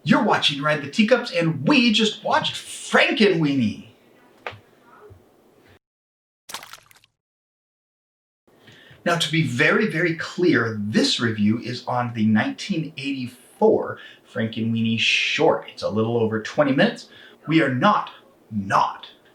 You're watching Ride the Teacups, and we just watched Frankenweenie. Now, to be very, very clear, this review is on the 1984 Frankenweenie short. It's a little over 20 minutes. We are not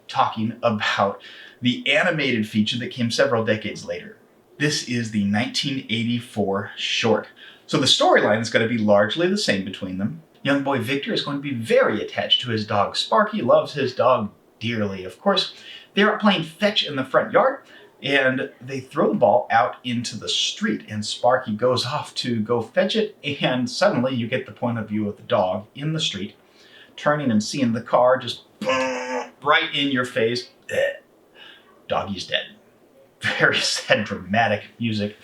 talking about the animated feature that came several decades later. This is the 1984 short. So the storyline is going to be largely the same between them. Young boy Victor is going to be very attached to his dog Sparky, loves his dog dearly. Of course, they're out playing fetch in the front yard, and they throw the ball out into the street, and Sparky goes off to go fetch it, and suddenly you get the point of view of the dog in the street, turning and seeing the car just right in your face. Doggy's dead. Very sad, dramatic music.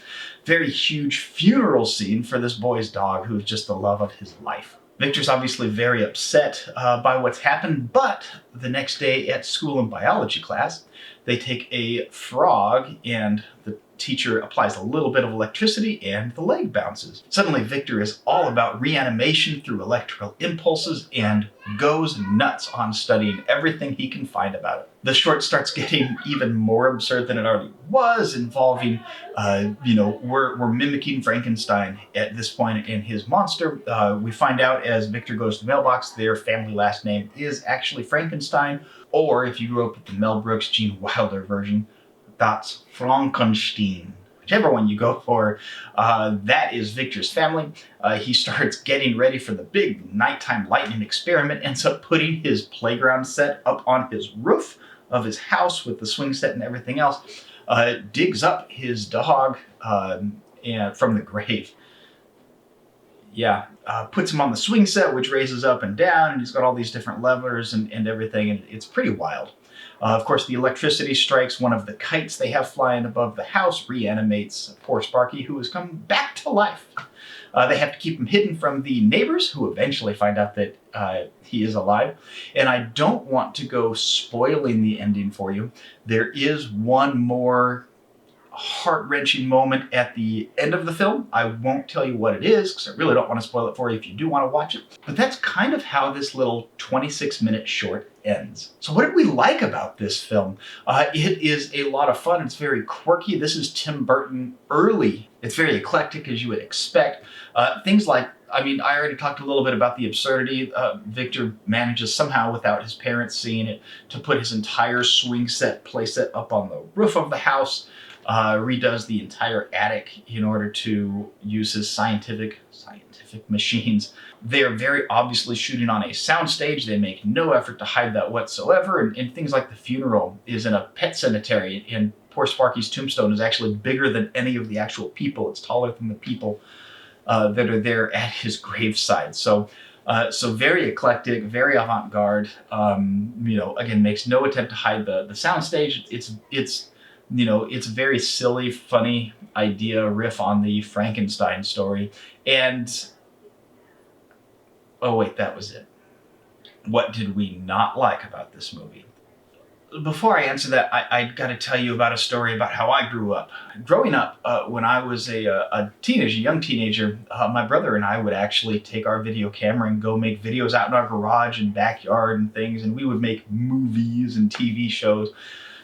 Very huge funeral scene for this boy's dog, who is just the love of his life. Victor's obviously very upset by what's happened, but the next day at school in biology class, they take a frog and the teacher applies a little bit of electricity and the leg bounces. Suddenly Victor is all about reanimation through electrical impulses and goes nuts on studying everything he can find about it. The short starts getting even more absurd than it already was, involving, we're mimicking Frankenstein at this point in his monster. We find out as Victor goes to the mailbox, their family last name is actually Frankenstein, or if you grew up with the Mel Brooks, Gene Wilder version, that's Frankenstein. Whichever one you go for, that is Victor's family. He starts getting ready for the big nighttime lightning experiment, ends up putting his playground set up on his roof of his house with the swing set and everything else, digs up his dog and from the grave. Yeah, puts him on the swing set, which raises up and down, and he's got all these different levers and everything, and it's pretty wild. Of course, the electricity strikes one of the kites they have flying above the house, reanimates poor Sparky, who has come back to life. They have to keep him hidden from the neighbors, who eventually find out that he is alive. And I don't want to go spoiling the ending for you. There is one more heart-wrenching moment at the end of the film. I won't tell you what it is because I really don't want to spoil it for you if you do want to watch it. But that's kind of how this little 26-minute short ends. So what did we like about this film? It is a lot of fun. It's very quirky. This is Tim Burton early. It's very eclectic, as you would expect. Things like, I already talked a little bit about the absurdity. Victor manages somehow, without his parents seeing it, to put his entire swing set playset up on the roof of the house. Redoes the entire attic in order to use his scientific machines. They are very obviously shooting on a soundstage. They make no effort to hide that whatsoever. And things like the funeral is in a pet cemetery, and poor Sparky's tombstone is actually bigger than any of the actual people. It's taller than the people that are there at his graveside. So very eclectic, very avant-garde. Again, makes no attempt to hide the soundstage. It's a very silly, funny idea, riff on the Frankenstein story. And, oh wait, that was it. What did we not like about this movie? Before I answer that, I gotta tell you about a story about how I grew up. Growing up, when I was a young teenager, my brother and I would actually take our video camera and go make videos out in our garage and backyard and things, and we would make movies and TV shows.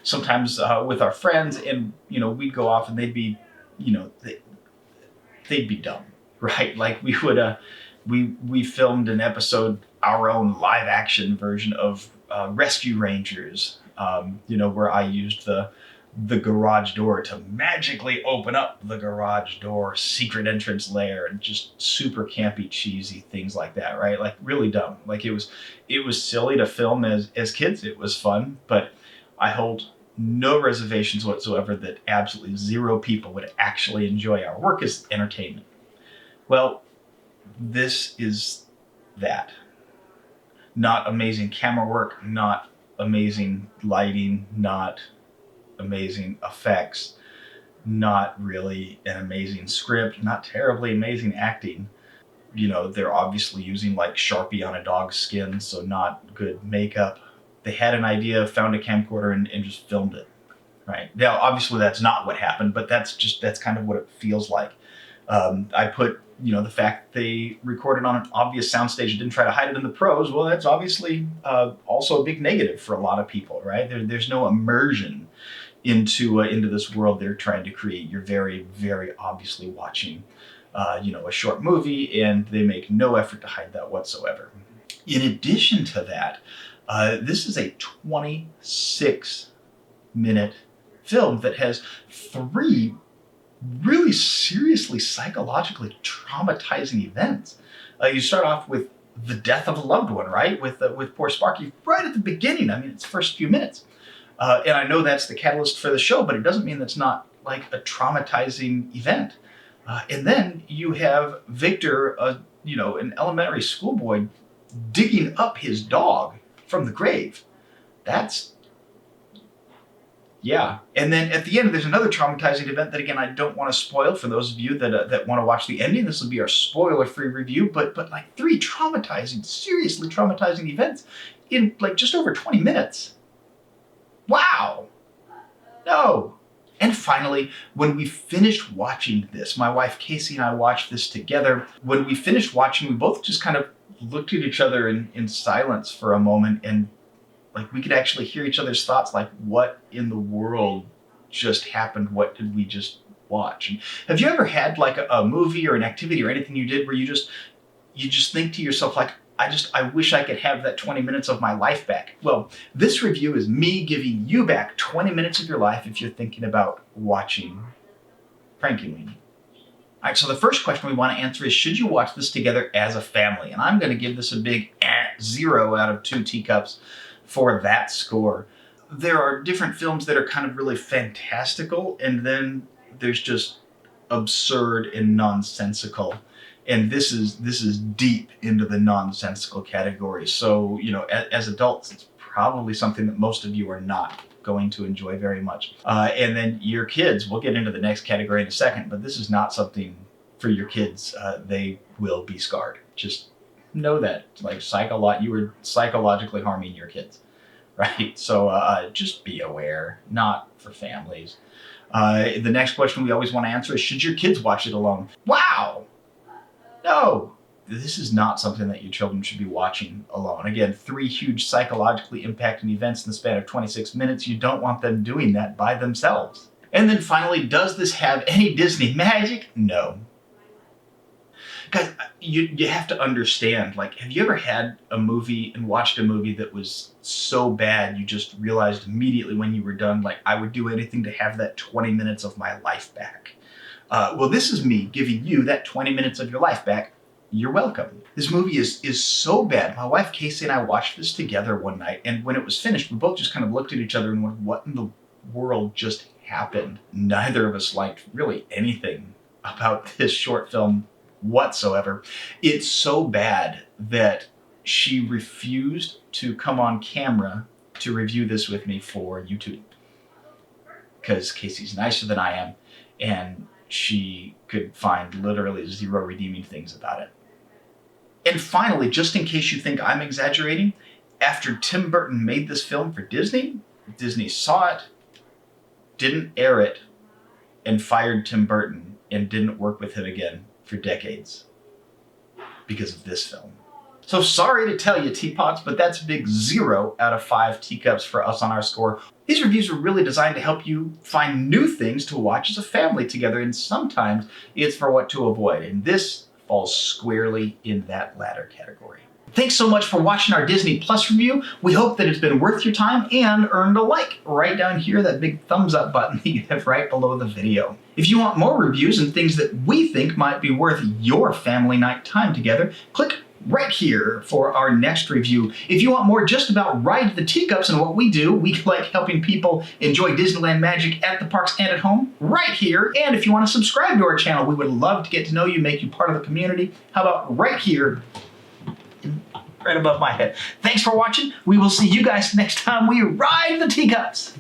Sometimes with our friends, and we'd go off and they'd be dumb, right? Like we would we filmed an episode, our own live action version of Rescue Rangers, where I used the garage door to magically open up the garage door, secret entrance layer, and just super campy, cheesy things like that, right? Like really dumb. Like it was silly to film as kids. It was fun, but I hold no reservations whatsoever that absolutely zero people would actually enjoy our work as entertainment. Well, this is that. Not amazing camera work, not amazing lighting, not amazing effects, not really an amazing script, not terribly amazing acting. They're obviously using like Sharpie on a dog's skin, so not good makeup. They had an idea, found a camcorder, and just filmed it, right? Now, obviously that's not what happened, but that's kind of what it feels like. I put You know, the fact that they recorded on an obvious soundstage and didn't try to hide it in the pros, well, that's obviously also a big negative for a lot of people, right? There's no immersion into this world they're trying to create. You're very, very obviously watching, you know, a short movie, and they make no effort to hide that whatsoever. In addition to that, this is a 26-minute film that has 3 really seriously psychologically traumatizing events. You start off with the death of a loved one, right? With poor Sparky right at the beginning. I mean, it's first few minutes. And I know that's the catalyst for the show, but it doesn't mean that's not like a traumatizing event. And then you have Victor, you know, an elementary schoolboy, digging up his dog from the grave. That's, yeah. And then at the end, there's another traumatizing event that, again, I don't want to spoil for those of you that want to watch the ending. This will be our spoiler-free review, but like 3 traumatizing, seriously traumatizing events in like just over 20 minutes. Wow. No. And finally, when we finished watching this, my wife Casey and I watched this together. When we finished watching, we both just kind of looked at each other in silence for a moment, and like we could actually hear each other's thoughts, like, what in the world just happened? What did we just watch? And have you ever had like a movie or an activity or anything you did where you just think to yourself, like, I wish I could have that 20 minutes of my life back? Well, this review is me giving you back 20 minutes of your life if you're thinking about watching Frankenweenie. All right, so the first question we want to answer is, should you watch this together as a family? And I'm going to give this a big 0 out of 2 teacups for that score. There are different films that are kind of really fantastical, and then there's just absurd and nonsensical. And this is deep into the nonsensical category. So, you know, as adults, it's probably something that most of you are not going to enjoy very much. And then your kids, we'll get into the next category in a second, but this is not something for your kids. They will be scarred. Just know that. Like, you were psychologically harming your kids, right? So just be aware, not for families. The next question we always want to answer is, should your kids watch it alone? Wow! No! This is not something that your children should be watching alone. Again, 3 huge psychologically impacting events in the span of 26 minutes. You don't want them doing that by themselves. And then finally, does this have any Disney magic? No. Guys, you have to understand, like, have you ever had a movie and watched a movie that was so bad you just realized immediately when you were done, like, I would do anything to have that 20 minutes of my life back? Well, this is me giving you that 20 minutes of your life back. You're welcome. This movie is so bad. My wife Casey and I watched this together one night, and when it was finished, we both just kind of looked at each other and went, what in the world just happened? Neither of us liked really anything about this short film whatsoever. It's so bad that she refused to come on camera to review this with me for YouTube, because Casey's nicer than I am, and she could find literally 0 redeeming things about it. And finally, just in case you think I'm exaggerating, after Tim Burton made this film for Disney, Disney saw it, didn't air it, and fired Tim Burton and didn't work with him again for decades because of this film. So sorry to tell you, teapots, but that's a big 0 out of 5 teacups for us on our score. These reviews are really designed to help you find new things to watch as a family together, and sometimes it's for what to avoid, and this falls squarely in that latter category. Thanks so much for watching our Disney Plus review. We hope that it's been worth your time and earned a like right down here, that big thumbs up button that you have right below the video. If you want more reviews and things that we think might be worth your family night time together, click right here for our next review. If you want more just about Ride the Teacups and what we do, we like helping people enjoy Disneyland magic at the parks and at home, right here. And if you want to subscribe to our channel, we would love to get to know you, make you part of the community. How about right here, right above my head. Thanks for watching. We will see you guys next time we ride the teacups.